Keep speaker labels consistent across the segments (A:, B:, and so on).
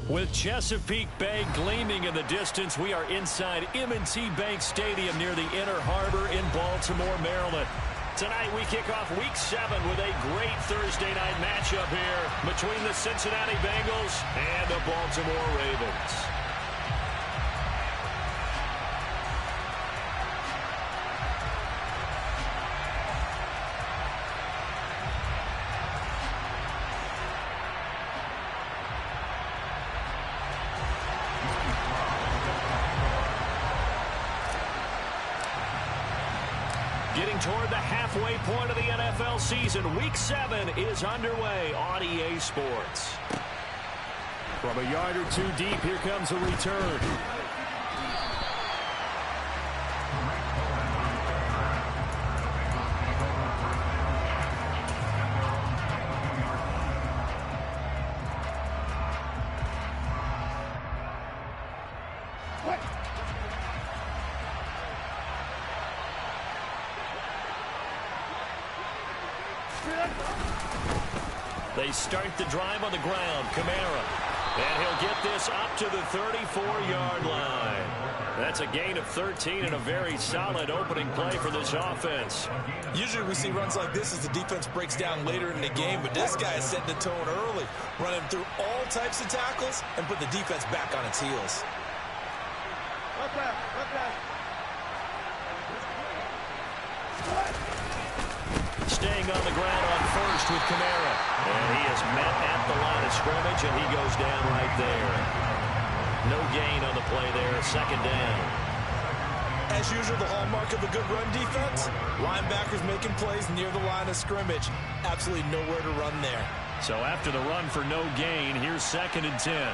A: With Chesapeake Bay gleaming in the distance, we are inside M&T Bank Stadium near the Inner Harbor in Baltimore, Maryland. Tonight we kick off Week 7 with a great Thursday night matchup here between the Cincinnati Bengals and the Baltimore Ravens. Getting toward the halfway point of the NFL season, Week 7 is underway on EA Sports. From a yard or two deep, here comes a return. They start the drive on the ground. Kamara. And he'll get this up to the 34-yard line. That's a gain of 13 and a very solid opening play for this offense.
B: Usually we see runs like this as the defense breaks down later in the game, but this guy is setting the tone early, running through all types of tackles and put the defense back on its heels.
A: Staying on the ground on first with Kamara. And he is met at the line of scrimmage, and he goes down right there. No gain on the play there, second down.
B: As usual, the hallmark of a good run defense, linebackers making plays near the line of scrimmage. Absolutely nowhere to run there.
A: So after the run for no gain, here's 2nd and 10.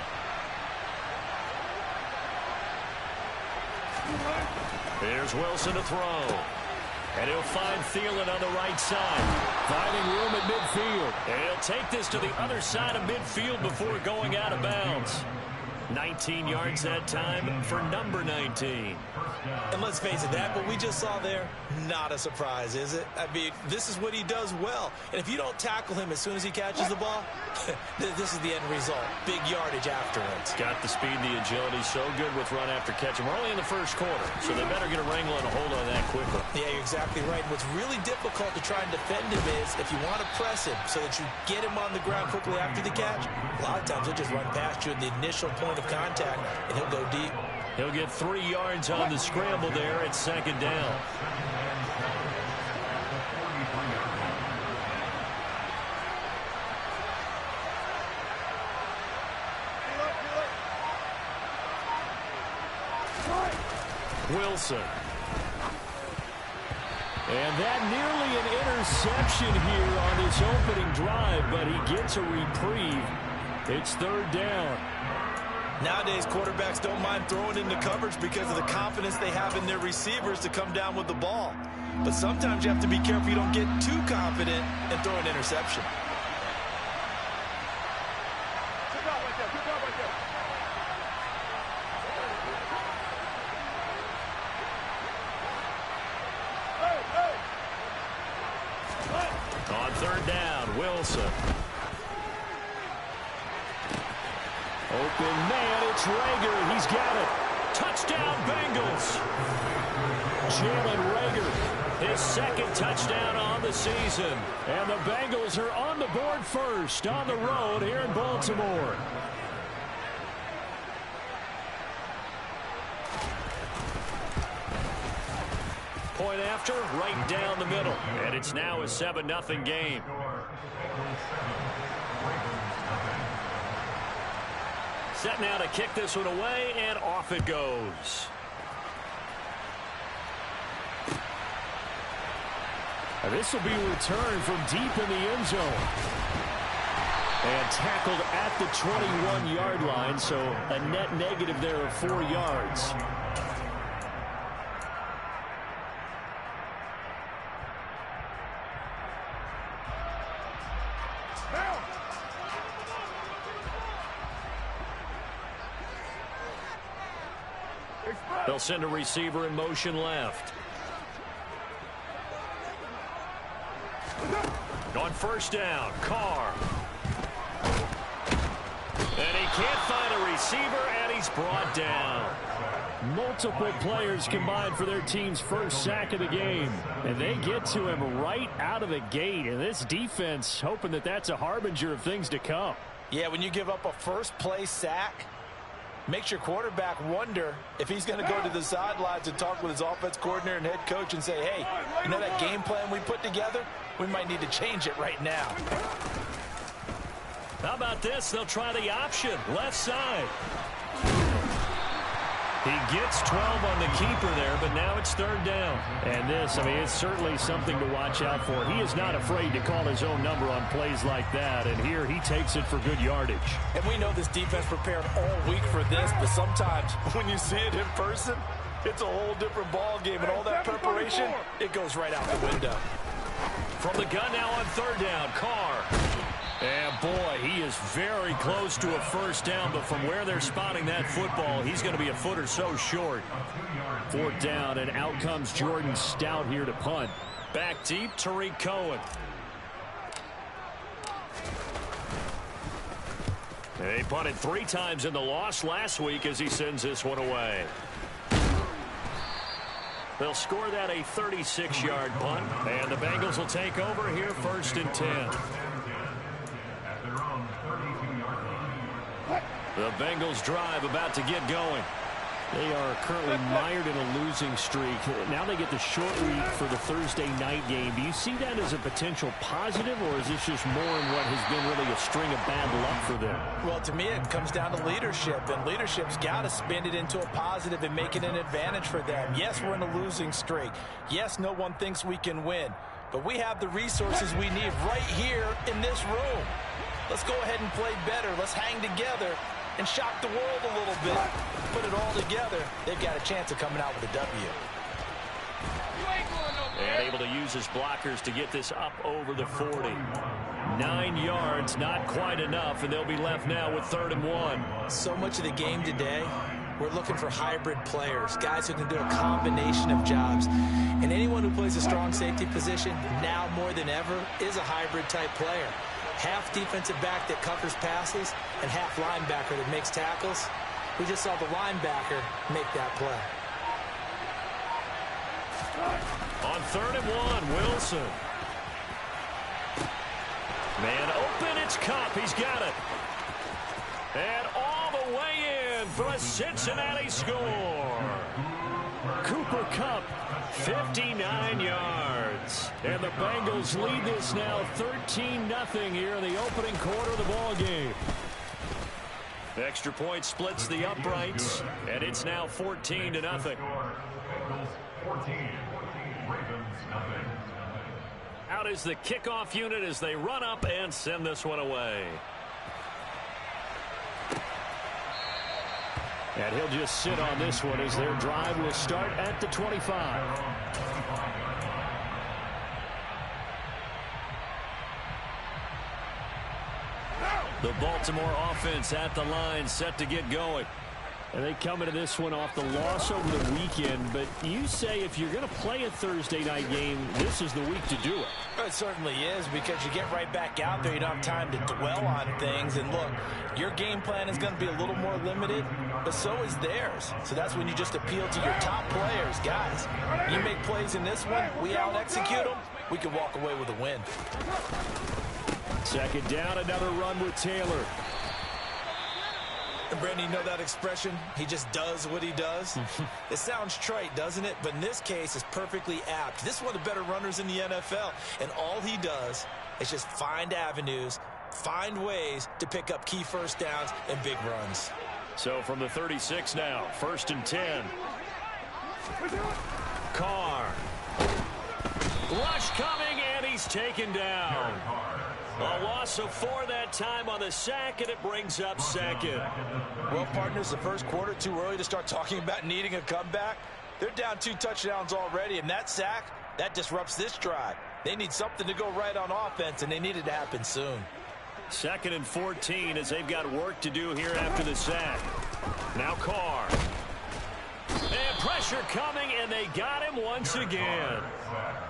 A: Here's Wilson to throw. And he'll find Thielen on the right side. Finding room at midfield. And he'll take this to the other side of midfield before going out of bounds. 19 yards that time for number 19.
B: And let's face it, that what we just saw there, not a surprise, is it? I mean, this is what he does well. And if you don't tackle him as soon as he catches the ball, this is the end result. Big yardage afterwards.
A: Got the speed and the agility, so good with run after catch. And we're only in the first quarter, so they better get a wrangle and a hold on that quickly.
B: Yeah, you're exactly right. What's really difficult to try and defend him is if you want to press him so that you get him on the ground quickly after the catch, a lot of times he'll just run past you at the initial point of contact, and he'll go deep.
A: He'll get 3 yards on the scramble there at 2nd down. Wilson. And that nearly an interception here on this opening drive, but he gets a reprieve. It's 3rd down.
B: Nowadays, quarterbacks don't mind throwing into coverage because of the confidence they have in their receivers to come down with the ball. But sometimes you have to be careful you don't get too confident and throw an interception.
A: On 3rd down, Wilson. Open man, it's Reagor. He's got it. Touchdown, Bengals. Jalen Reagor, his 2nd touchdown on the season. And the Bengals are on the board first on the road here in Baltimore. Point after, right down the middle. And it's now a 7-0 game. Set now to kick this one away, and off it goes. And this will be returned from deep in the end zone. And tackled at the 21-yard line, so a net negative there of 4 yards. They'll send a receiver in motion left. On 1st down, Carr. And he can't find a receiver, and he's brought down. Multiple players combined for their team's first sack of the game. And they get to him right out of the gate. And this defense hoping that that's a harbinger of things to come.
B: Yeah, when you give up a first-play sack, makes your quarterback wonder if he's going to go to the sidelines and talk with his offense coordinator and head coach and say, hey, you know that game plan we put together? We might need to change it right now.
A: How about this? They'll try the option. Left side. He gets 12 on the keeper there, but now it's third down. And this, I mean, it's certainly something to watch out for. He is not afraid to call his own number on plays like that, and here he takes it for good yardage.
B: And we know this defense prepared all week for this, but sometimes when you see it in person, it's a whole different ball game, and all that preparation, it goes right out the window.
A: From the gun now on third down, Carr. And, boy, he is very close to a first down, but from where they're spotting that football, he's going to be a foot or so short. Fourth down, and out comes Jordan Stout here to punt. Back deep, Tariq Cohen. And they punted 3 times in the loss last week as he sends this one away. They'll score that a 36-yard punt, and the Bengals will take over here first and 10. The Bengals drive about to get going. They are currently mired in a losing streak. Now they get the short week for the Thursday night game. Do you see that as a potential positive, or is this just more in what has been really a string of bad luck for them?
B: Well, to me, it comes down to leadership, and leadership's got to spin it into a positive and make it an advantage for them. Yes, we're in a losing streak. Yes, no one thinks we can win, but we have the resources we need right here in this room. Let's go ahead and play better. Let's hang together and shock the world a little bit. Put it all together, they've got a chance of coming out with a W.
A: And able to use his blockers to get this up over the 40. 9 yards, not quite enough, and they'll be left now with 3rd and 1.
B: So much of the game today, we're looking for hybrid players, guys who can do a combination of jobs. And anyone who plays a strong safety position, now more than ever, is a hybrid type player. Half defensive back that covers passes and half linebacker that makes tackles. We just saw the linebacker make that play.
A: On 3rd and 1, Wilson. Man open, it's Kupp. He's got it. And all the way in for a Cincinnati score. Cooper Kupp, 59 yards. And the Bengals lead this now 13-0 here in the opening quarter of the ball game. Extra point splits the uprights, and it's now 14-0. Out is the kickoff unit as they run up and send this one away. And he'll just sit on this one as their drive will start at the 25. The Baltimore offense at the line, set to get going. And they come into this one off the loss over the weekend. But you say if you're going to play a Thursday night game, this is the week to do it.
B: It certainly is, because you get right back out there. You don't have time to dwell on things. And look, your game plan is going to be a little more limited, but so is theirs. So that's when you just appeal to your top players. Guys, you make plays in this one, we out-execute them, we can walk away with a win.
A: Second down, another run with Taylor.
B: And Brandon, you know that expression? He just does what he does. It sounds trite, doesn't it? But in this case, it's perfectly apt. This is one of the better runners in the NFL. And all he does is just find avenues, find ways to pick up key first downs and big runs.
A: So from the 36 now, 1st and 10. Carr. Rush coming, and he's taken down. A loss of 4 that time on the sack, and it brings up 2nd.
B: Well, partners, the first quarter, too early to start talking about needing a comeback. They're down 2 touchdowns already, and that sack, that disrupts this drive. They need something to go right on offense, and they need it to happen soon.
A: 2nd and 14 as they've got work to do here after the sack. Now Carr. And pressure coming, and they got him once again.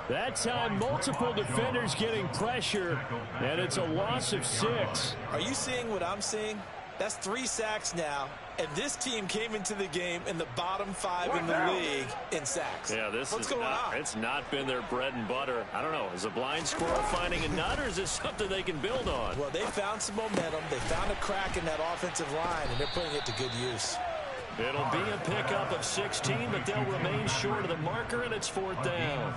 A: That time, multiple defenders getting pressure, and it's a loss of 6.
B: Are you seeing what I'm seeing? That's 3 sacks now, and this team came into the game in the bottom 5 in the league in sacks.
A: Yeah,
B: What's going on?
A: It's not been their bread and butter. I don't know. Is a blind squirrel finding a nut, or is this something they can build on?
B: Well, they found some momentum. They found a crack in that offensive line, and they're putting it to good use.
A: It'll be a pickup of 16, but they'll remain short of the marker, and it's 4th down.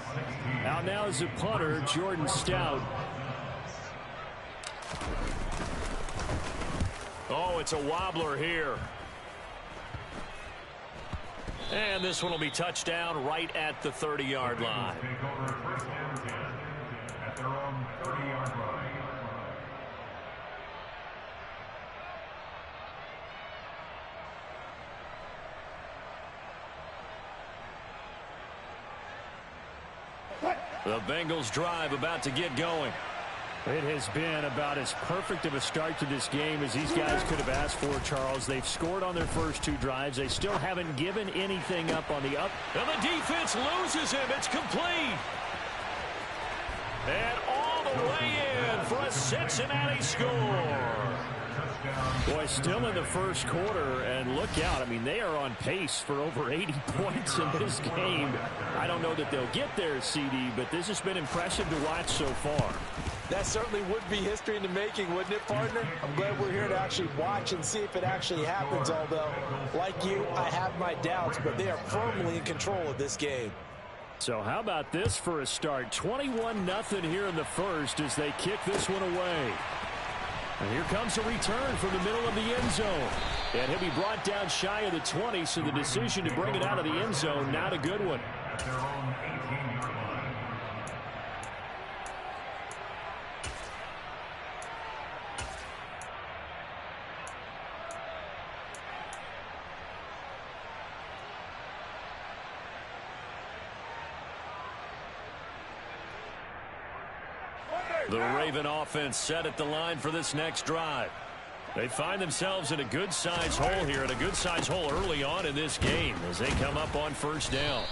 A: Out now is the punter, Jordan Stout. Oh, it's a wobbler here. And this one will be touchdown right at the 30-yard line.
C: At their own 30-yard line.
A: The Bengals drive about to get going.
D: It has been about as perfect of a start to this game as these guys could have asked for, Charles. They've scored on their first 2 drives. They still haven't given anything up on the up.
A: And the defense loses him. It's complete. And all the way in for a Cincinnati score.
D: Boy, still in the first quarter, and look out. I mean, they are on pace for over 80 points in this game. I don't know that they'll get there, CD, but this has been impressive to watch so far.
B: That certainly would be history in the making, wouldn't it, partner? I'm glad we're here to actually watch and see if it actually happens, although, like you, I have my doubts, but they are firmly in control of this game.
D: So how about this for a start? 21-0 here in the first as they kick this one away. And here comes a return from the middle of the end zone. And he'll be brought down shy of the 20, so the decision to bring it out of the end zone, not a good one.
C: At their own 18-yard line.
A: The Raven offense set at the line for this next drive. They find themselves in a good-sized hole here, and a good-sized hole early on in this game as they come up on 1st down.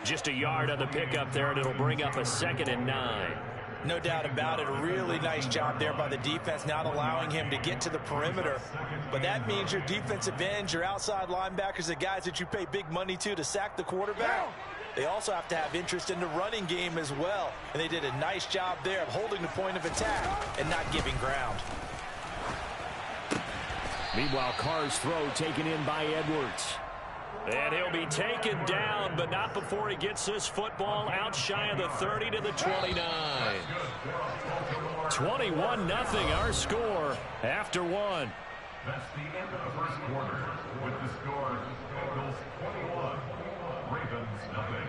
A: Just a yard on the pickup there, and it'll bring up a 2nd and 9.
B: No doubt about it. A really nice job there by the defense, not allowing him to get to the perimeter. But that means your defensive ends, your outside linebackers, the guys that you pay big money to sack the quarterback. They also have to have interest in the running game as well. And they did a nice job there of holding the point of attack and not giving ground.
D: Meanwhile, Carr's throw taken in by Edwards.
A: And he'll be taken down, but not before he gets this football out shy of the 30 to the 29. 21-0 our score after 1.
C: That's the end of the first quarter with the score Bengals 21, Ravens nothing.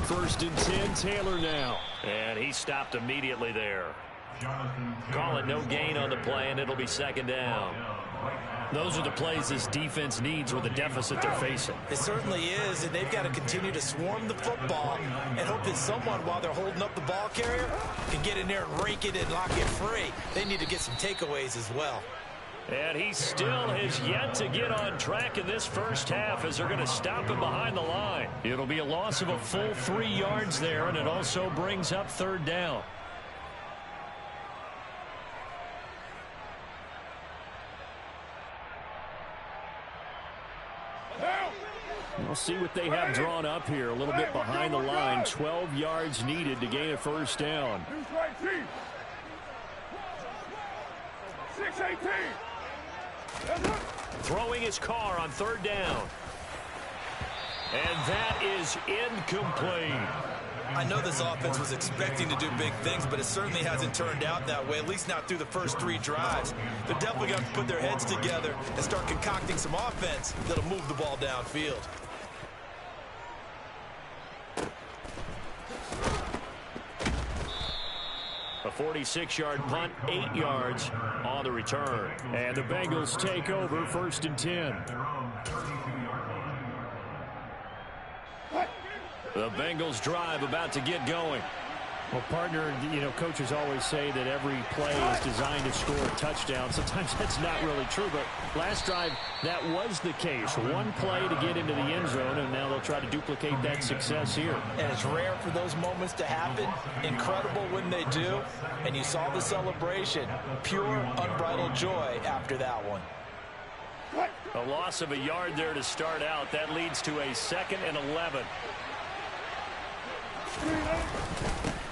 A: First and 10, Taylor now. And he stopped immediately there. Call it no gain on the play, and it'll be 2nd down. Those are the plays this defense needs with the deficit they're facing.
B: It certainly is, and they've got to continue to swarm the football and hope that someone, while they're holding up the ball carrier, can get in there and rake it and lock it free. They need to get some takeaways as well.
A: And he still has yet to get on track in this first half as they're going to stop him behind the line. It'll be a loss of a full 3 yards there, and it also brings up 3rd down.
D: We'll see what they have drawn up here. A little bit behind the line. 12 yards needed to gain a 1st down.
C: 6-18.
A: Throwing his car on 3rd down. And that is incomplete.
B: I know this offense was expecting to do big things, but it certainly hasn't turned out that way, at least not through the first 3 drives. They're definitely going to put their heads together and start concocting some offense that'll move the ball downfield.
A: A 46-yard punt, 8 yards on the return.
D: And the Bengals take over 1st and 10.
A: The Bengals drive about to get going.
D: Well, partner, you know, coaches always say that every play is designed to score a touchdown. Sometimes that's not really true, but last drive, that was the case. One play to get into the end zone, and now they'll try to duplicate that success here.
B: And it's rare for those moments to happen. Incredible when they do. And you saw the celebration. Pure, unbridled joy after that one.
A: A loss of a yard there to start out. That leads to a 2nd and 11.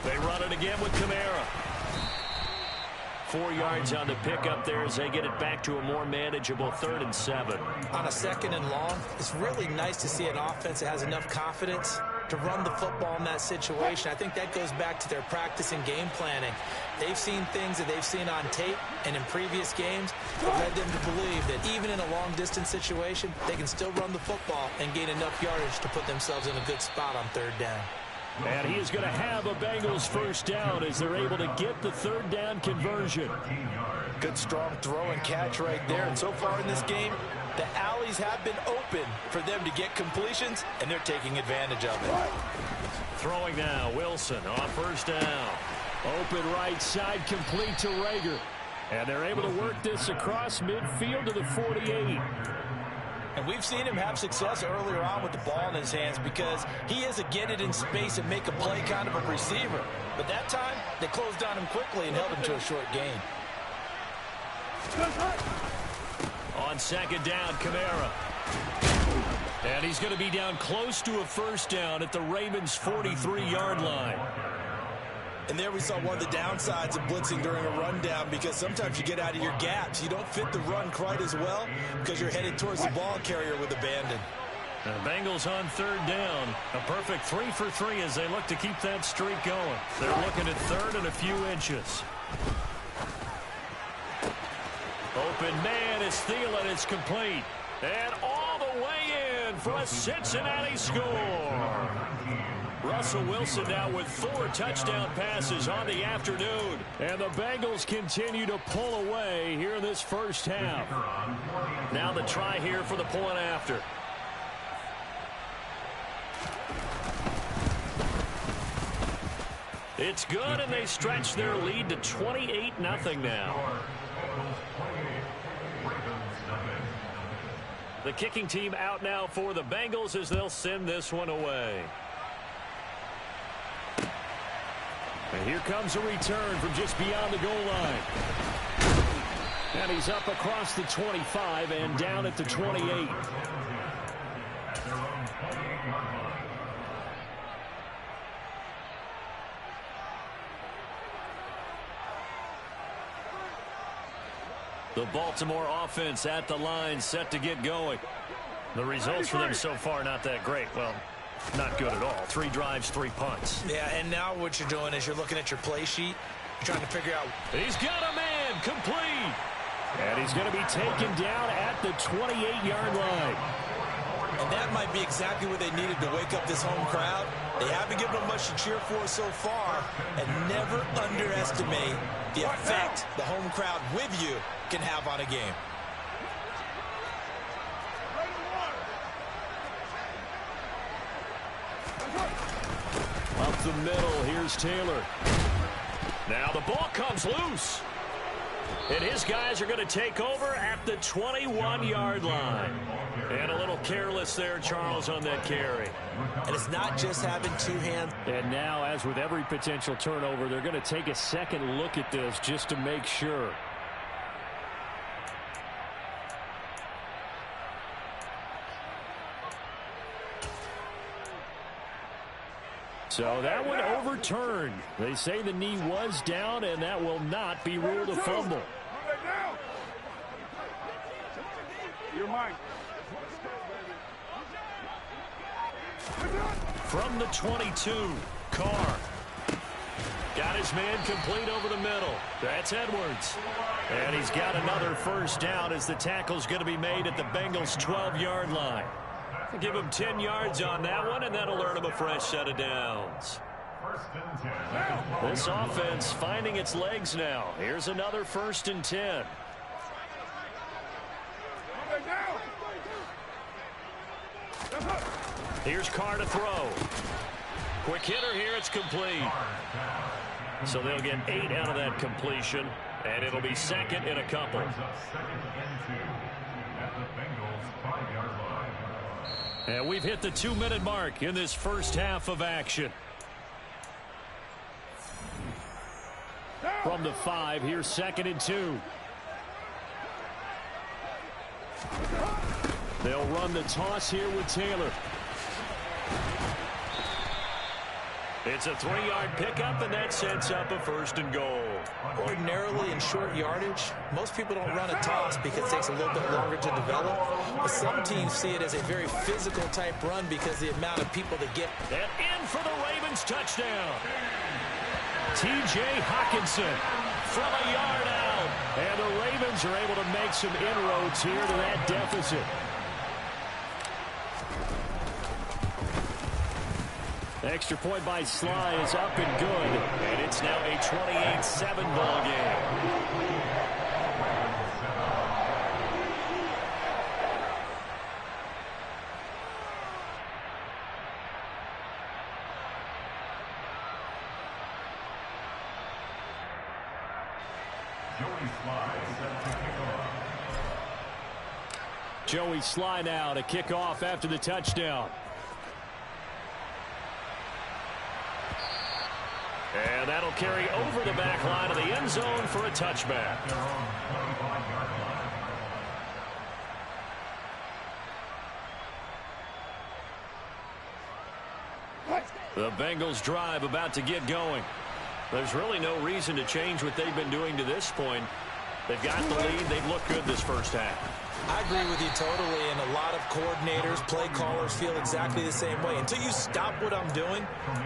A: They run it again with Kamara. 4 yards on the pickup there as they get it back to a more manageable 3rd and 7.
B: On a 2nd and long, it's really nice to see an offense that has enough confidence to run the football in that situation. I think that goes back to their practice and game planning. They've seen things that they've seen on tape and in previous games that led them to believe that even in a long-distance situation, they can still run the football and gain enough yardage to put themselves in a good spot on 3rd down.
D: And he is going to have a Bengals 1st down as they're able to get the 3rd down conversion.
B: Good strong throw and catch right there. And so far in this game, the alleys have been open for them to get completions, and they're taking advantage of it.
A: Throwing now, Wilson on 1st down.
D: Open right side, complete to Rager. And they're able to work this across midfield to the 48.
B: And we've seen him have success earlier on with the ball in his hands because he is a get it in space and make a play kind of a receiver. But that time, they closed on him quickly and held him to a short gain.
A: On 2nd down, Kamara. And he's going to be down close to a 1st down at the Ravens' 43-yard line.
B: And there we saw one of the downsides of blitzing during a rundown because sometimes you get out of your gaps. You don't fit the run quite as well because you're headed towards the ball carrier with abandon.
A: The Bengals on 3rd down. A perfect 3 for 3 as they look to keep that streak going. They're looking at 3rd and a few inches. Open man is Thielen. It's complete. And all the way in for a Cincinnati score. Russell Wilson now with 4 touchdown passes on the afternoon. And the Bengals continue to pull away here in this 1st half. Now the try here for the point after. It's good, and they stretch their lead to 28-0 now. The kicking team out now for the Bengals as they'll send this one away. And here comes a return from just beyond the goal line. And he's up across the 25 and down at the 28. The Baltimore offense at the line, set to get going. The results for them so far not that great. Well, not good at all. 3 drives, 3 punts.
B: Yeah, and now what you're doing is you're looking at your play sheet. You're trying to figure out.
A: He's got a man, complete.
D: And he's going to be taken down at the 28-yard line.
B: And that might be exactly what they needed to wake up this home crowd. They haven't given them much to cheer for so far. And never underestimate the effect the home crowd with you can have on a game.
A: Up the middle, here's Taylor. Now the ball comes loose. And his guys are going to take over at the 21-yard line. And a little careless there, Charles, on that carry.
B: And it's not just having 2 hands.
D: And now, as with every potential turnover, they're going to take a second look at this just to make sure. So that one overturned. They say the knee was down, and that will not be ruled a fumble.
E: You're mine.
A: From the 22, Carr. Got his man complete over the middle. That's Edwards. And he's got another 1st down as the tackle's going to be made at the Bengals' 12-yard line. Give him 10 yards on that one, and that'll earn him a fresh set of downs. This offense finding its legs now. Here's another 1st and 10. Here's Carr to throw. Quick hitter here. It's complete. So they'll get 8 out of that completion, and it'll be second in a couple. And we've hit the 2-minute mark in this first half of action. From the 5, here's 2nd and 2. They'll run the toss here with Taylor. It's a 3-yard pickup, and that sets up a 1st and goal.
B: Ordinarily in short yardage, most people don't run a toss because it takes a little bit longer to develop. But some teams see it as a very physical type run because the amount of people that get.
A: And in for the Ravens touchdown. T.J. Hockenson from a yard out. And the Ravens are able to make some inroads here to that deficit. Extra point by Sly is up and good, and it's now a 28-7 ball game. Joey Sly now to kick off after the touchdown. And that'll carry over the back line of the end zone for a touchback. The Bengals drive about to get going. There's really no reason to change what they've been doing to this point. They've got the lead. They've looked good this first half.
B: I agree with you totally, and a lot of coordinators, play callers feel exactly the same way. Until you stop what I'm doing,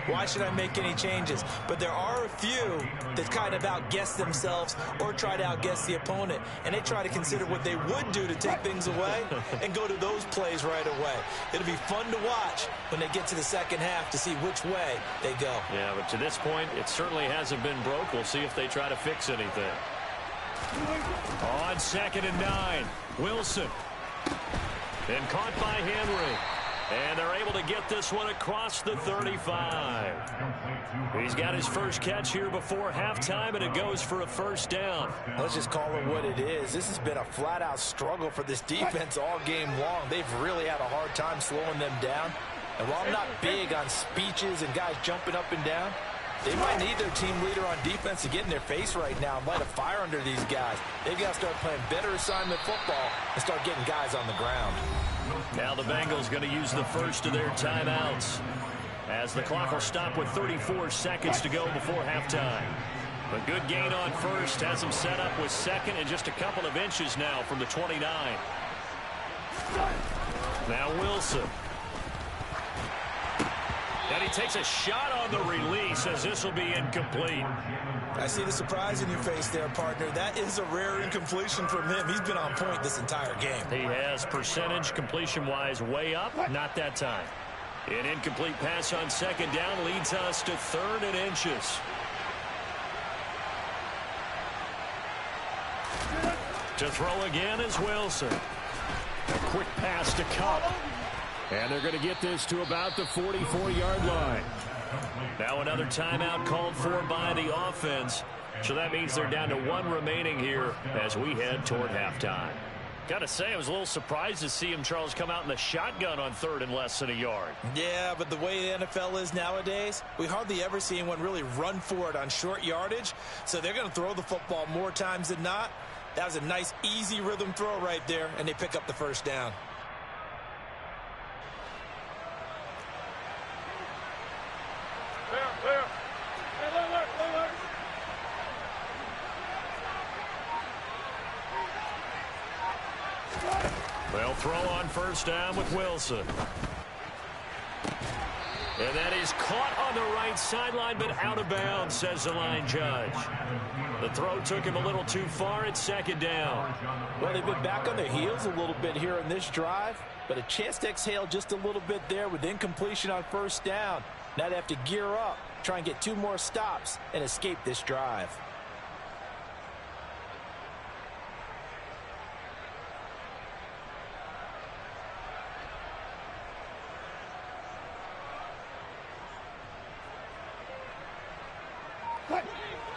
B: why should I make any changes? But there are a few that kind of outguess themselves or try to outguess the opponent, and they try to consider what they would do to take things away and go to those plays right away. It'll be fun to watch when they get to the second half to see which way they go.
A: Yeah, but to this point, it certainly hasn't been broke. We'll see if they try to fix anything. On 2nd and 9, Wilson. Then caught by Henry. And they're able to get this one across the 35. He's got his first catch here before halftime, and it goes for a 1st down.
B: Let's just call it what it is. This has been a flat-out struggle for this defense all game long. They've really had a hard time slowing them down. And while I'm not big on speeches and guys jumping up and down, they might need their team leader on defense to get in their face right now and light a fire under these guys. They've got to start playing better assignment football and start getting guys on the ground.
A: Now the Bengals going to use the first of their timeouts as the clock will stop with 34 seconds to go before halftime. A good gain on first has them set up with 2nd and just a couple of inches now from the 29. Now Wilson. And he takes a shot on the release as this will be incomplete.
B: I see the surprise in your face there, partner. That is a rare incompletion from him. He's been on point this entire game.
A: He has percentage completion-wise way up. Not that time. An incomplete pass on 2nd down leads us to 3rd and inches. To throw again is Wilson. A quick pass to Kupp. And they're going to get this to about the 44-yard line. Now another timeout called for by the offense. So that means they're down to 1 remaining here as we head toward halftime. Got to say, I was a little surprised to see him, Charles, come out in the shotgun on 3rd and less than a yard.
B: Yeah, but the way the NFL is nowadays, we hardly ever see anyone really run for it on short yardage. So they're going to throw the football more times than not. That was a nice, easy rhythm throw right there, and they pick up the 1st down.
A: They'll throw on 1st down with Wilson. And that is caught on the right sideline, but out of bounds, says the line judge. The throw took him a little too far at 2nd down.
B: Well, they've been back on their heels a little bit here in this drive, but a chance to exhale just a little bit there with incompletion on 1st down. Now they have to gear up, try and get 2 more stops, and escape this drive.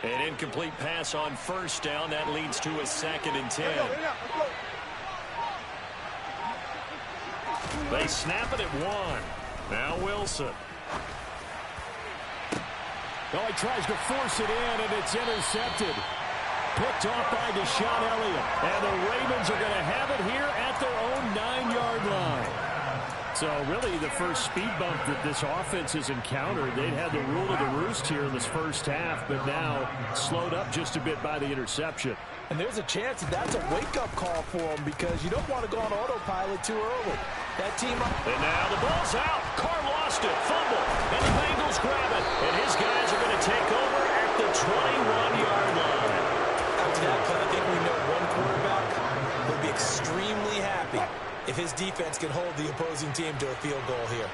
A: An incomplete pass on first down. That leads to a 2nd and 10. They snap it at 1. Now Wilson.
D: Oh, he tries to force it in, and it's intercepted. Picked off by Deshaun Elliott. And the Ravens are going to have it here at their own 9-yard line. So really the first speed bump that this offense has encountered. They'd had the rule of the roost here in this first half, but now slowed up just a bit by the interception.
B: And there's a chance that that's a wake-up call for them because you don't want to go on autopilot too early. That team up.
A: And now the ball's out. Carr lost it. Fumble. And the Bengals grab it. And his guys are going to take over at the 21-yard line.
B: After that play, I think we know one quarterback will be extremely happy if his defense can hold the opposing team to a field goal here.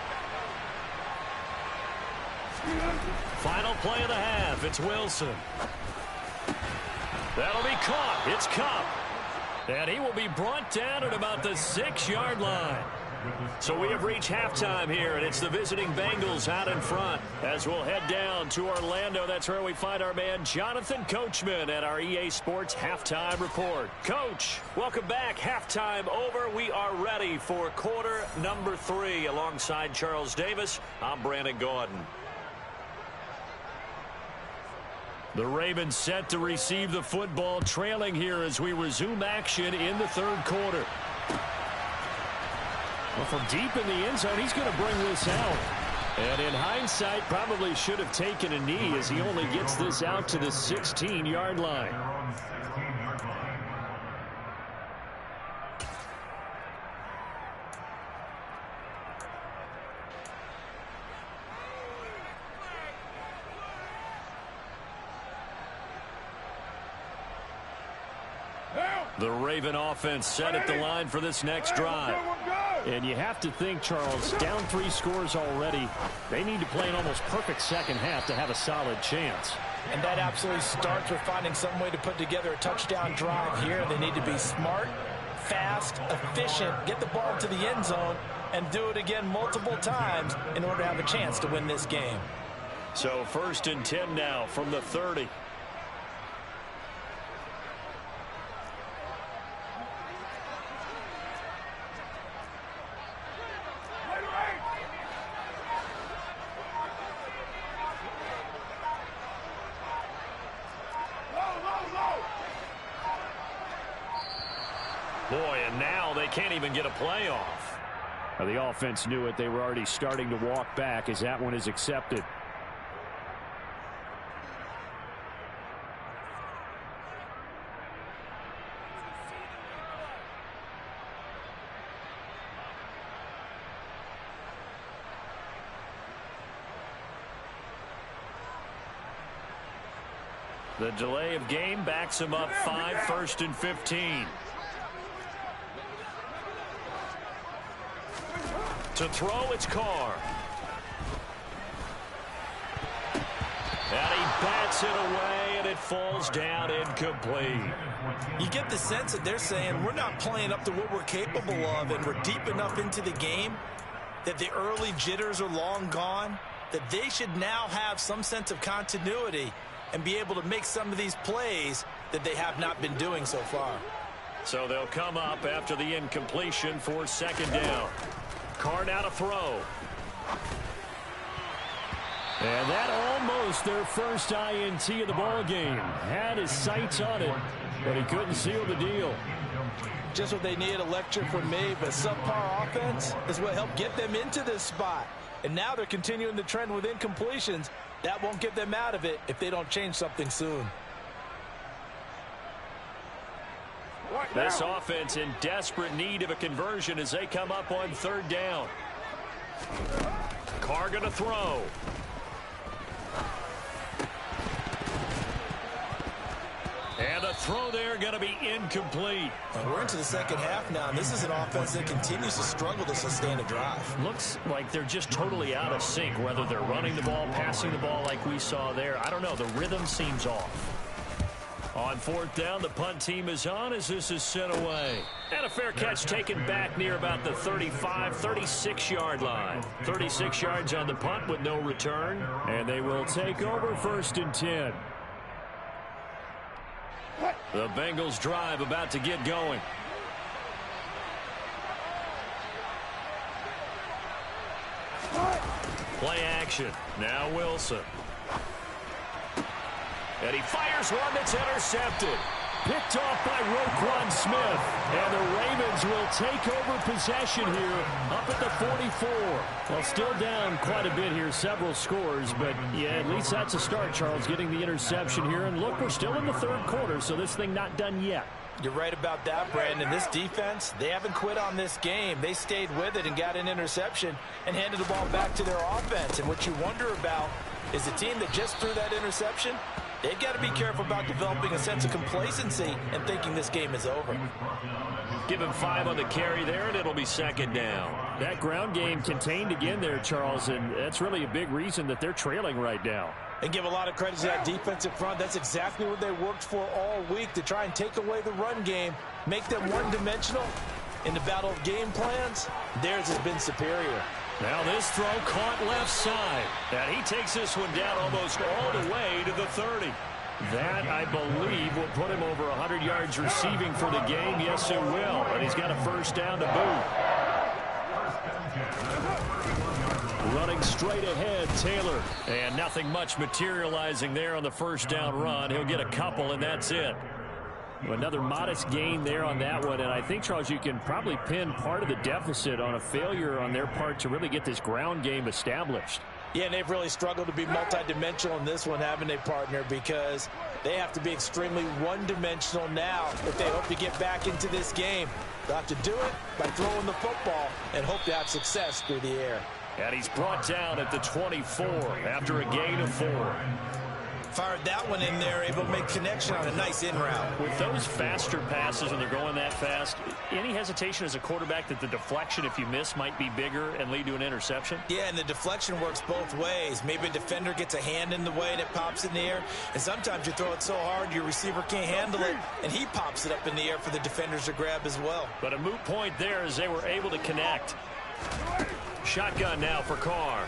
A: Final play of the half. It's Wilson. That'll be caught. It's Kupp. And he will be brought down at about the 6-yard line. So we have reached halftime here, and it's the visiting Bengals out in front. As we'll head down to Orlando, that's where we find our man Jonathan Coachman at our EA Sports Halftime Report. Coach, welcome back. Halftime over. We are ready for quarter number 3. Alongside Charles Davis, I'm Brandon Gaudin. The Ravens set to receive the football, trailing here as we resume action in the third quarter. Well, from deep in the end zone, he's going to bring this out. And in hindsight, probably should have taken a knee as he only gets this out to the 16-yard line. The Raven offense set at the line for this next drive. And you have to think, Charles, down 3 scores already. They need to play an almost perfect second half to have a solid chance.
B: And that absolutely starts with finding some way to put together a touchdown drive here. They need to be smart, fast, efficient, get the ball to the end zone, and do it again multiple times in order to have a chance to win this game.
A: So 1st and 10 now from the 30. Boy, and now they can't even get a play off.
D: The offense knew it. They were already starting to walk back as that one is accepted.
A: The delay of game backs him up 5, 1st and 15. To throw, it's Carr. And he bats it away, and it falls down incomplete.
B: You get the sense that they're saying we're not playing up to what we're capable of, and we're deep enough into the game that the early jitters are long gone, that they should now have some sense of continuity and be able to make some of these plays that they have not been doing so far.
A: So they'll come up after the incompletion for 2nd down. Carr now to throw.
D: And that almost their first INT of the ball game. Had his sights on it, but he couldn't seal the deal.
B: Just what they need, a lecture from me, but subpar offense is what helped get them into this spot. And now they're continuing the trend with incompletions. That won't get them out of it if they don't change something soon.
A: This offense in desperate need of a conversion as they come up on 3rd down. Carr going to throw. And a throw there going to be incomplete.
B: And we're into the second half now, and this is an offense that continues to struggle to sustain a drive.
A: Looks like they're just totally out of sync, whether they're running the ball, passing the ball like we saw there. I don't know. The rhythm seems off. On 4th down, the punt team is on as this is sent away. And a fair catch taken back near about the 35, 36-yard line. 36 yards on the punt with no return. And they will take over 1st and 10. The Bengals drive about to get going. Play action. Now Wilson. And he fires one that's intercepted. Picked off by Roquan Smith. And the Ravens will take over possession here up at the 44. Well, still down quite a bit here, several scores. But, yeah, at least that's a start, Charles, getting the interception here. And, look, we're still in the third quarter, so this thing not done yet.
B: You're right about that, Brandon. This defense, they haven't quit on this game. They stayed with it and got an interception and handed the ball back to their offense. And what you wonder about is the team that just threw that interception, they've got to be careful about developing a sense of complacency and thinking this game is over.
A: Give him 5 on the carry there, and it'll be second down.
D: That ground game contained again there, Charles, and that's really a big reason that they're trailing right now.
B: And give a lot of credit to that defensive front. That's exactly what they worked for all week, to try and take away the run game, make them one-dimensional. In the battle of game plans, theirs has been superior.
A: Now this throw caught left side. And he takes this one down almost all the way to the 30. That, I believe, will put him over 100 yards receiving for the game. Yes, it will. And he's got a first down to boot. Running straight ahead, Taylor. And nothing much materializing there on the first down run. He'll get a couple, and that's it. Another modest gain there on that one. And I think, Charles, you can probably pin part of the deficit on a failure on their part to really get this ground game established.
B: Yeah, and they've really struggled to be multidimensional in this one, haven't they, partner? Because they have to be extremely one-dimensional now if they hope to get back into this game. They'll have to do it by throwing the football and hope to have success through the air.
A: And he's brought down at the 24 after a gain of 4.
B: Fired that one in there, able to make connection on a nice in route.
A: With those faster passes when they're going that fast, any hesitation as a quarterback that the deflection, if you miss, might be bigger and lead to an interception?
B: Yeah, and the deflection works both ways. Maybe a defender gets a hand in the way and it pops in the air, and sometimes you throw it so hard your receiver can't handle it, and he pops it up in the air for the defenders to grab as well.
A: But a moot point there as they were able to connect. Shotgun now for Carr.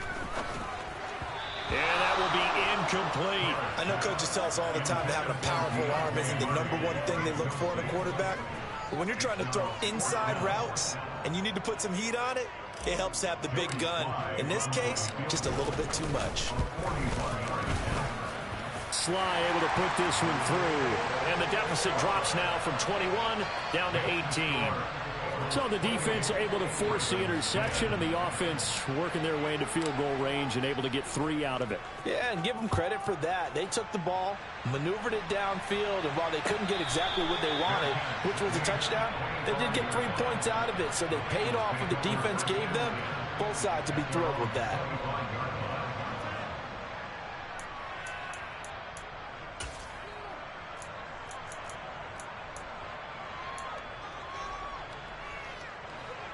A: And that will be incomplete.
B: I know coaches tell us all the time that having a powerful arm isn't the #1 thing they look for in a quarterback. But when you're trying to throw inside routes and you need to put some heat on it, it helps to have the big gun. In this case, just a little bit too much.
D: Sly able to put this one through.
A: And the deficit drops now from 21 down to 18.
D: So the defense able to force the interception, and the offense working their way into field goal range and able to get 3 out of it.
B: Yeah, and give them credit for that. They took the ball, maneuvered it downfield, and while they couldn't get exactly what they wanted, which was a touchdown, they did get 3 points out of it, so they paid off what the defense gave them. Both sides to be thrilled with that.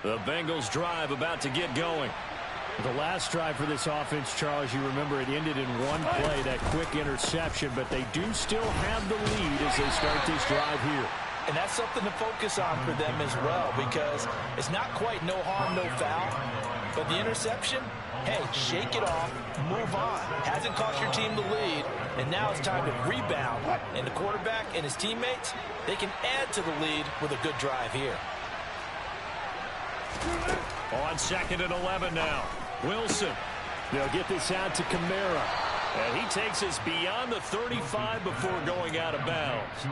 A: The Bengals drive about to get going.
D: The last drive for this offense, Charles, you remember it ended in one play, that quick interception, but they do still have the lead as they start this drive here.
B: And that's something to focus on for them as well, because it's not quite no harm, no foul. But the interception, hey, shake it off, move on. Hasn't cost your team the lead, and now it's time to rebound. And the quarterback and his teammates, they can add to the lead with a good drive here.
A: On 2nd and 11 now. Wilson.
D: They'll get this out to Kamara.
A: And he takes us beyond the 35 before going out of bounds.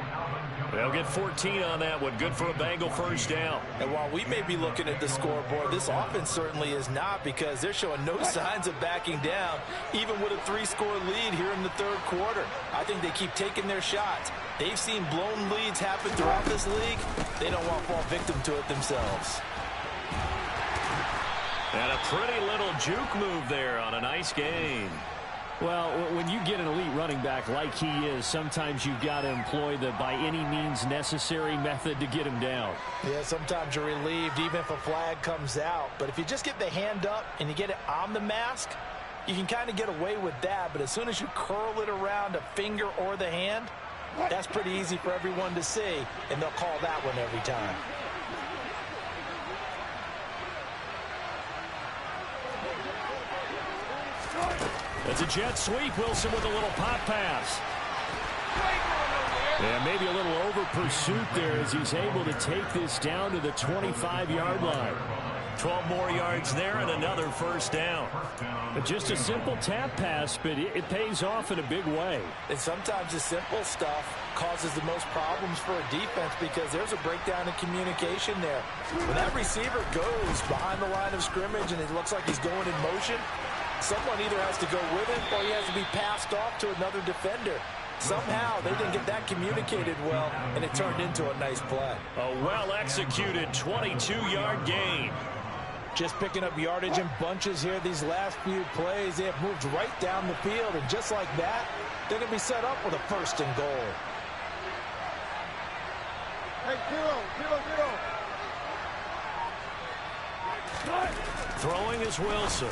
A: They'll get 14 on that one. Good for a Bengal first down.
B: And while we may be looking at the scoreboard, this offense certainly is not, because they're showing no signs of backing down, even with a 3-score lead here in the third quarter. I think they keep taking their shots. They've seen blown leads happen throughout this league. They don't want to fall victim to it themselves.
A: And a pretty little juke move there on a nice gain.
D: Well, when you get an elite running back like he is, sometimes you've got to employ the by any means necessary method to get him down.
B: Yeah, sometimes you're relieved even if a flag comes out. But if you just get the hand up and you get it on the mask, you can kind of get away with that. But as soon as you curl it around a finger or the hand, that's pretty easy for everyone to see, and they'll call that one every time.
A: It's a jet sweep. Wilson with a little pop pass.
D: And maybe a little over pursuit there as he's able to take this down to the 25-yard line.
A: 12 more yards there and another first down.
D: Just a simple tap pass, but it pays off in a big way.
B: And sometimes the simple stuff causes the most problems for a defense because there's a breakdown in communication there. When that receiver goes behind the line of scrimmage and it looks like he's going in motion, someone either has to go with him or he has to be passed off to another defender. Somehow they didn't get that communicated well, and it turned into a nice play.
A: A well-executed 22-yard gain.
B: Just picking up yardage in bunches here these last few plays. They have moved right down the field, and just like that, they're going to be set up with a 1st and goal.
E: Hey, zero.
A: Throwing is Wilson.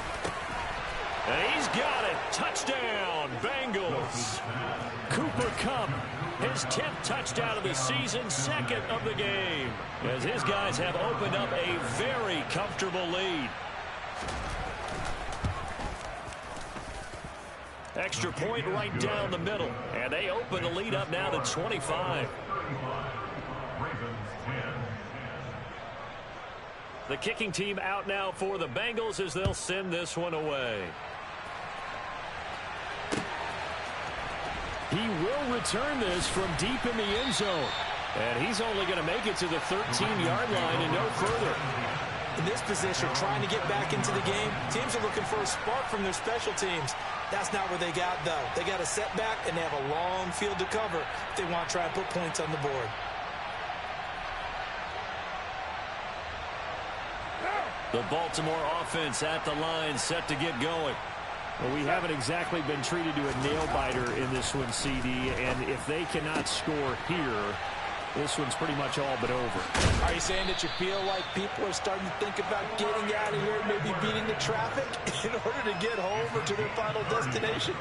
A: And he's got it. Touchdown, Bengals. Cooper Kupp, his 10th touchdown of the season, 2nd of the game, as his guys have opened up a very comfortable lead. Extra point right down the middle, and they open the lead up now to 25. The kicking team out now for the Bengals as they'll send this one away. He will return this from deep in the end zone. And he's only going to make it to the 13-yard line and no further.
B: In this position, trying to get back into the game, teams are looking for a spark from their special teams. That's not what they got, though. They got a setback, and they have a long field to cover if they want to try and put points on the board.
A: The Baltimore offense at the line, set to get going.
D: Well, we haven't exactly been treated to a nail-biter in this one, CD, and if they cannot score here, this one's pretty much all but over.
B: Are you saying that you feel like people are starting to think about getting out of here, maybe beating the traffic in order to get home or to their final destination?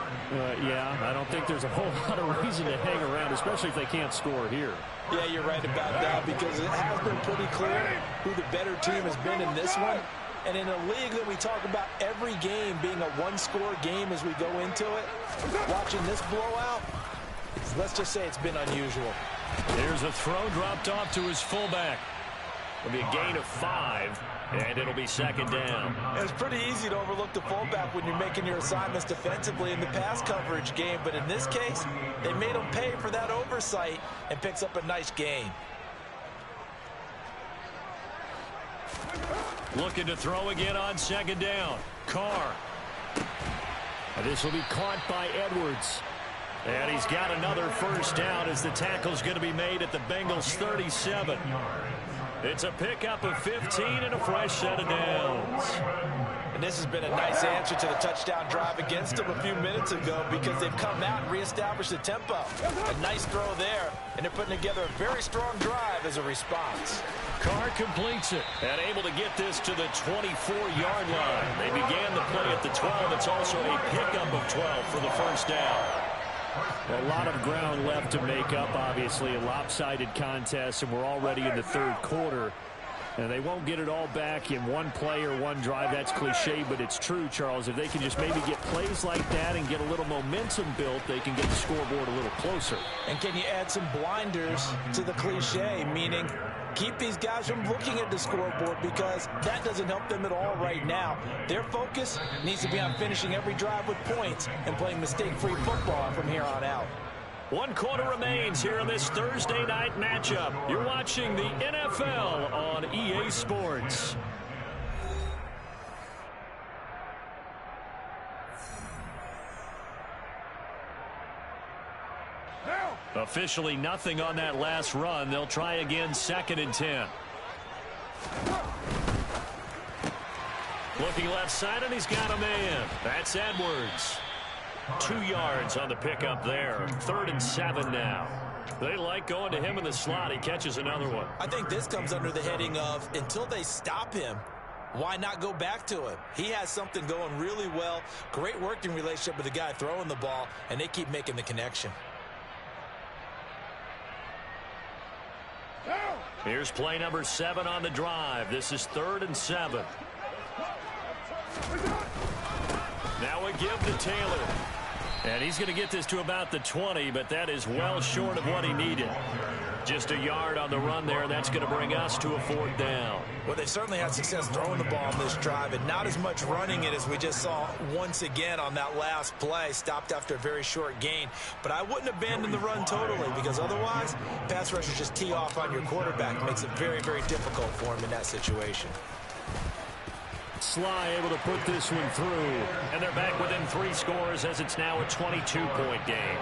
D: Yeah, I don't think there's a whole lot of reason to hang around, especially if they can't score here.
B: Yeah, you're right about that because it has been pretty clear who the better team has been in this one. And in a league that we talk about every game being a one-score game as we go into it, watching this blowout, let's just say it's been unusual.
A: There's a throw dropped off to his fullback. It'll be a gain of 5, and it'll be 2nd down.
B: It's pretty easy to overlook the fullback when you're making your assignments defensively in the pass coverage game, but in this case, they made him pay for that oversight and picks up a nice gain.
A: Looking to throw again on 2nd down. Carr.
D: And this will be caught by Edwards.
A: And he's got another first down as the tackle's going to be made at the Bengals 37. It's a pickup of 15 and a fresh set of downs.
B: And this has been a nice answer to the touchdown drive against them a few minutes ago because they've come out and reestablished the tempo. A nice throw there, and they're putting together a very strong drive as a response.
A: Carr completes it and able to get this to the 24-yard line. They began the play at the 12. It's also a pickup of 12 for the first down.
D: A lot of ground left to make up, obviously. A lopsided contest, and we're already in the 3rd quarter. And they won't get it all back in one play or one drive. That's cliche, but it's true, Charles. If they can just maybe get plays like that and get a little momentum built, they can get the scoreboard a little closer.
B: And can you add some blinders to the cliche, meaning keep these guys from looking at the scoreboard because that doesn't help them at all right now. Their focus needs to be on finishing every drive with points and playing mistake-free football from here on out.
A: 1 quarter remains here in this Thursday night matchup. You're watching the NFL on EA Sports. Officially nothing on that last run. They'll try again 2nd and 10. Looking left side, and he's got a man. That's Edwards. 2 yards on the pickup there. 3rd and 7 now. They like going to him in the slot. He catches another one.
B: I think this comes under the heading of until they stop him, why not go back to him? He has something going really well. Great working relationship with the guy throwing the ball, and they keep making the connection.
A: Here's play number 7 on the drive. This is 3rd and 7. Now a give to Taylor. And he's going to get this to about the 20, but that is well short of what he needed. Just a yard on the run there. That's going to bring us to a 4th down.
B: Well, they certainly had success throwing the ball on this drive, and not as much running it as we just saw once again on that last play. Stopped after a very short gain. But I wouldn't abandon the run totally, because otherwise, pass rushers just tee off on your quarterback. It makes it very, very difficult for him in that situation.
A: Sly able to put this one through. And they're back within 3 scores as it's now a 22-point game.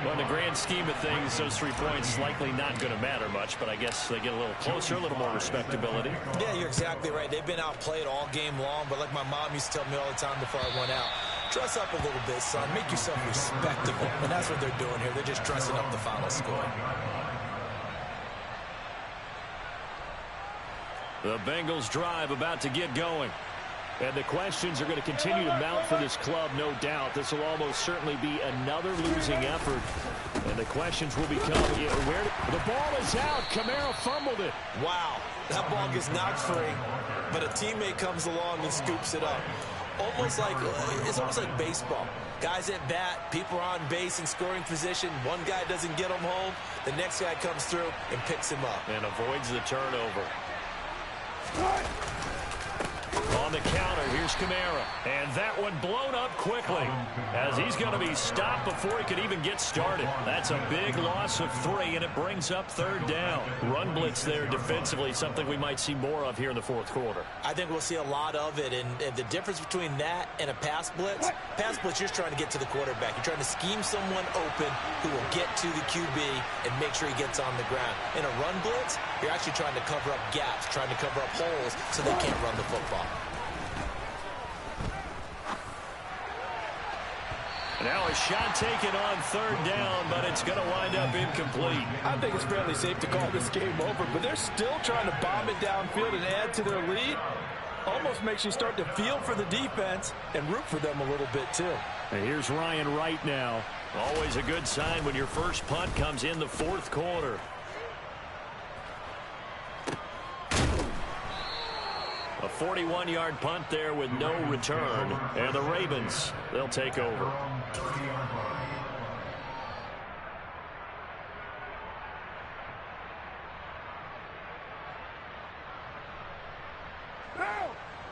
A: Well, in the grand scheme of things, those 3 points likely not going to matter much, but I guess they get a little closer, a little more respectability.
B: Yeah, you're exactly right. They've been outplayed all game long, but like my mom used to tell me all the time before I went out, dress up a little bit, son. Make yourself respectable. And that's what they're doing here. They're just dressing up the final score.
A: The Bengals drive about to get going. And the questions are going to continue to mount for this club, no doubt. This will almost certainly be another losing effort. And the questions will become, the ball is out. Kamara fumbled it.
B: Wow, that ball gets knocked free, but a teammate comes along and scoops it up. It's almost like baseball. Guys at bat, people are on base in scoring position. One guy doesn't get him home. The next guy comes through and picks him up.
A: And avoids the turnover. On the counter, here's Kamara. And that one blown up quickly as he's going to be stopped before he could even get started. That's a big loss of 3, and it brings up 3rd down. Run blitz there defensively, something we might see more of here in the 4th quarter.
B: I think we'll see a lot of it, and the difference between that and a pass blitz, you're just trying to get to the quarterback. You're trying to scheme someone open who will get to the QB and make sure he gets on the ground. In a run blitz, you're actually trying to cover up gaps, trying to cover up holes so they can't run the football.
A: Now a shot taken on 3rd down, but it's going to wind up incomplete.
F: I think it's fairly safe to call this game over, but they're still trying to bomb it downfield and add to their lead. Almost makes you start to feel for the defense and root for them a little bit too.
A: And here's Ryan Wright now. Always a good sign when your first punt comes in the 4th quarter. A 41-yard punt there with no return. And the Ravens, they'll take over.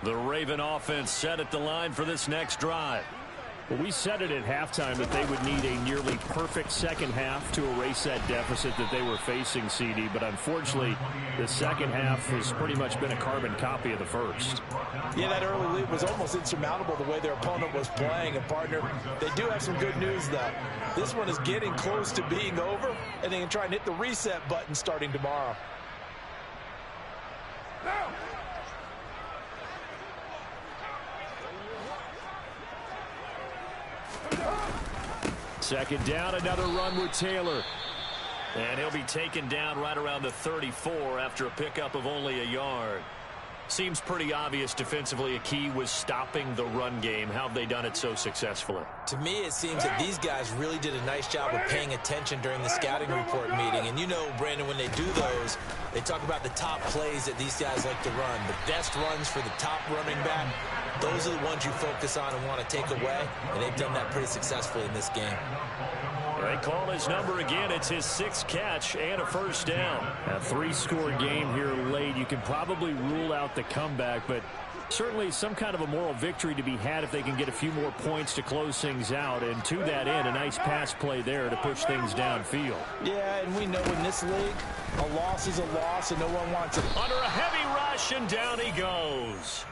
A: The Raven offense set at the line for this next drive.
D: Well, we said it at halftime that they would need a nearly perfect second half to erase that deficit that they were facing, CD. But unfortunately, the second half has pretty much been a carbon copy of the first.
F: Yeah, that early lead was almost insurmountable the way their opponent was playing. And, partner, they do have some good news, though. This one is getting close to being over, and they can try and hit the reset button starting tomorrow.
A: Second down, another run with Taylor. And he'll be taken down right around the 34 after a pickup of only a yard. Seems pretty obvious defensively a key was stopping the run game. How have they done it so successfully?
B: To me, it seems that these guys really did a nice job of paying attention during the scouting report meeting. And you know, Brandon, when they do those, they talk about the top plays that these guys like to run. The best runs for the top running back, those are the ones you focus on and want to take away. And they've done that pretty successfully in this game.
A: They call his number again. It's his 6th catch and a first down.
D: A 3-score game here late. You can probably rule out the comeback, but certainly some kind of a moral victory to be had if they can get a few more points to close things out. And to that end, a nice pass play there to push things downfield.
F: Yeah, and we know in this league, a loss is a loss, and no one wants it.
A: Under a heavy rush, and down he goes.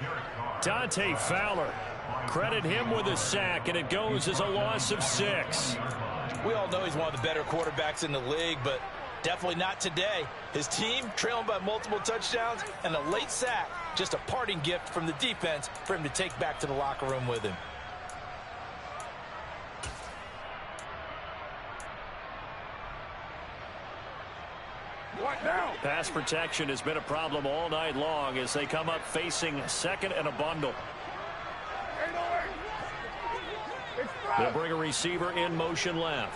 A: Dante Fowler. Credit him with a sack, and it goes as a loss of 6.
F: We all know he's one of the better quarterbacks in the league, but definitely not today. His team trailing by multiple touchdowns and a late sack. Just a parting gift from the defense for him to take back to the locker room with him.
E: What now?
A: Pass protection has been a problem all night long as they come up facing 2nd and a bundle.
E: 808. It's
A: They'll bring a receiver in motion left.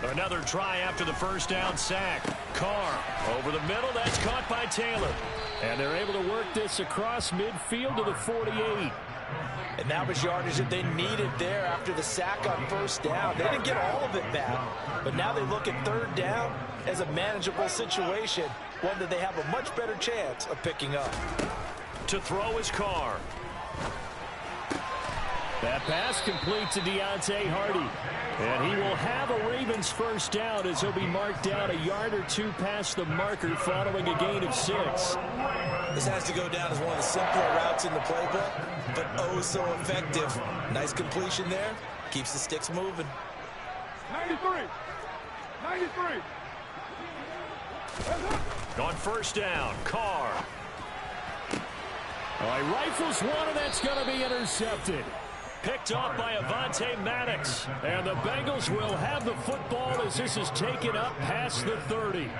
A: Another try after the first down sack. Carr over the middle. That's caught by Taylor. And they're able to work this across midfield to the 48.
B: And that was yardage that they needed there after the sack on first down. They didn't get all of it back, but now they look at third down as a manageable situation, one that they have a much better chance of picking up.
A: To throw is Carr.
D: That pass complete to Deontay Hardy. And he will have a Ravens first down as he'll be marked down a yard or two past the marker following a gain of 6.
B: This has to go down as one of the simpler routes in the playbook, but oh so effective. Nice completion there. Keeps the sticks moving.
E: 93. 93.
A: On first down, Carr.
D: All right, rifles one, and that's going to be intercepted.
A: Picked off by Avonte Maddox. And the Bengals will have the football as this is taken up past the 30.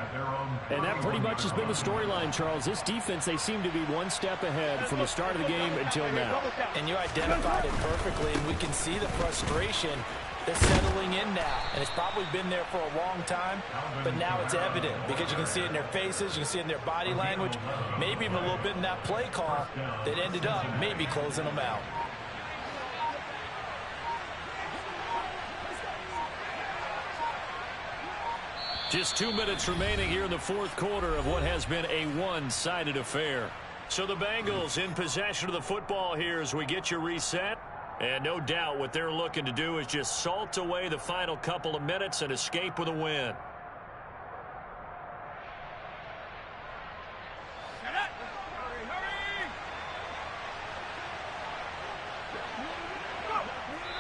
D: And that pretty much has been the storyline, Charles. This defense, they seem to be one step ahead from the start of the game until now.
B: And you identified it perfectly, and we can see the frustration. They're settling in now, and it's probably been there for a long time, but now it's evident because you can see it in their faces, you can see it in their body language, maybe even a little bit in that play call that ended up maybe closing them out.
A: Just 2 minutes remaining here in the fourth quarter of what has been a one-sided affair. So the Bengals in possession of the football here as we get you reset. And no doubt what they're looking to do is just salt away the final couple of minutes and escape with a win.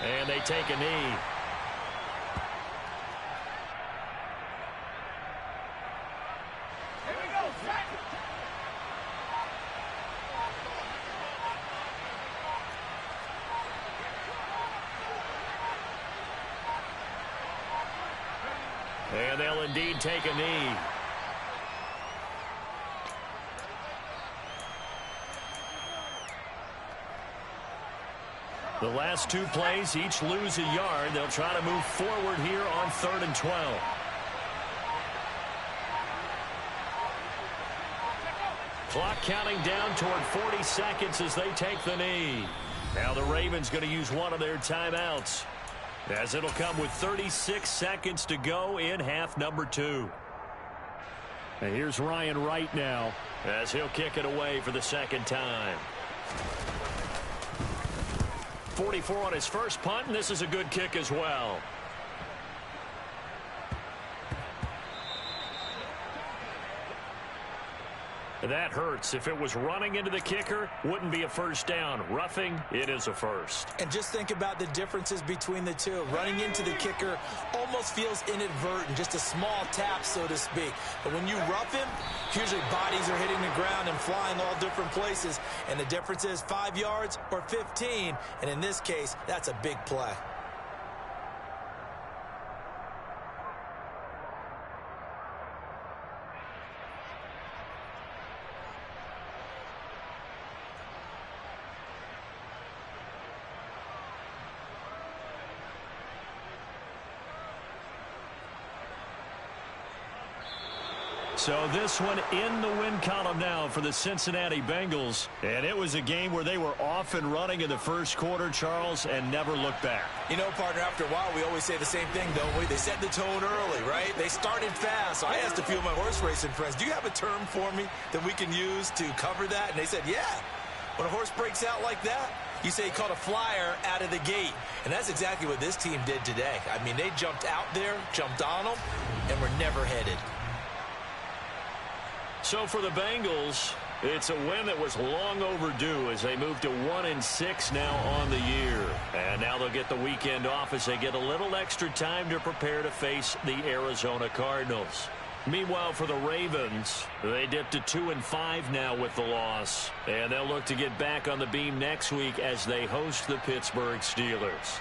A: And they take a knee. And they'll indeed take a knee. The last two plays each lose a yard. They'll try to move forward here on 3rd and 12. Clock counting down toward 40 seconds as they take the knee. Now the Ravens going to use one of their timeouts, as it'll come with 36 seconds to go in half number 2.
D: And here's Ryan Wright now,
A: as he'll kick it away for the second time. 44 on his first punt, and this is a good kick as well. That hurts. If it was running into the kicker, wouldn't be a first down. Roughing, it is a first.
B: And just think about the differences between the two. Running into the kicker almost feels inadvertent, just a small tap, so to speak. But when you rough him, usually bodies are hitting the ground and flying all different places. And the difference is 5 yards or 15. And in this case, that's a big play.
A: So this one in the win column now for the Cincinnati Bengals. And it was a game where they were off and running in the first quarter, Charles, and never looked back.
B: You know, partner, after a while, we always say the same thing, don't we? They set the tone early, right? They started fast. So I asked a few of my horse racing friends, do you have a term for me that we can use to cover that? And they said, yeah. When a horse breaks out like that, you say he caught a flyer out of the gate. And that's exactly what this team did today. I mean, they jumped out there, jumped on them, and were never headed.
A: So for the Bengals, it's a win that was long overdue as they move to 1-6 now on the year. And now they'll get the weekend off as they get a little extra time to prepare to face the Arizona Cardinals. Meanwhile, for the Ravens, they dipped to 2-5 now with the loss. And they'll look to get back on the beam next week as they host the Pittsburgh Steelers.